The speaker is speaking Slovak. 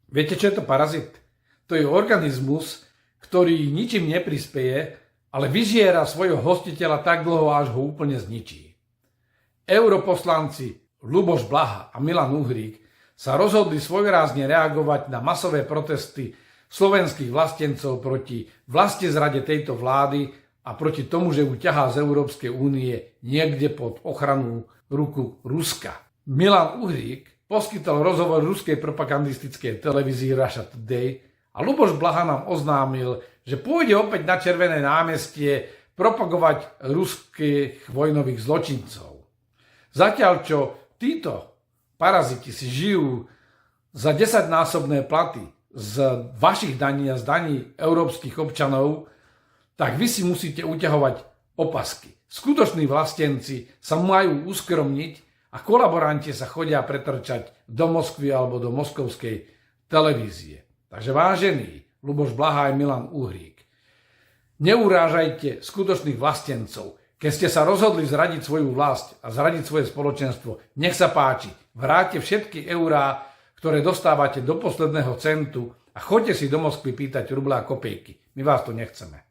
Viete, čo je to parazit? To je organizmus, ktorý ničím neprispieje, ale vyžiera svojho hostiteľa tak dlho, až ho úplne zničí. Europoslanci Ľuboš Blaha a Milan Uhrík sa rozhodli svojrázne reagovať na masové protesty slovenských vlastencov proti vlastizrade tejto vlády a proti tomu, že ju ťahá z Európskej únie niekde pod ochranu ruku Ruska. Milan Uhrík poskytol rozhovor ruskej propagandistickej televízii Russia Today a Ľuboš Blaha nám oznámil, že pôjde opäť na Červené námestie propagovať ruských vojnových zločincov. Zatiaľ, čo títo paraziti si žijú za 10-násobné platy z vašich daní a z daní európskych občanov, tak vy si musíte uťahovať opasky. Skutoční vlastenci sa majú uskromniť a kolaboranti sa chodia pretrčať do Moskvy alebo do moskovskej televízie. Takže vážený Ľuboš Blaha aj Milan Uhrík, neurážajte skutočných vlastencov. Keď ste sa rozhodli zradiť svoju vlast a zradiť svoje spoločenstvo, nech sa páči, vráťte všetky eurá, ktoré dostávate do posledného centu a choďte si do Moskvy pýtať rublá a kopejky. My vás tu nechceme.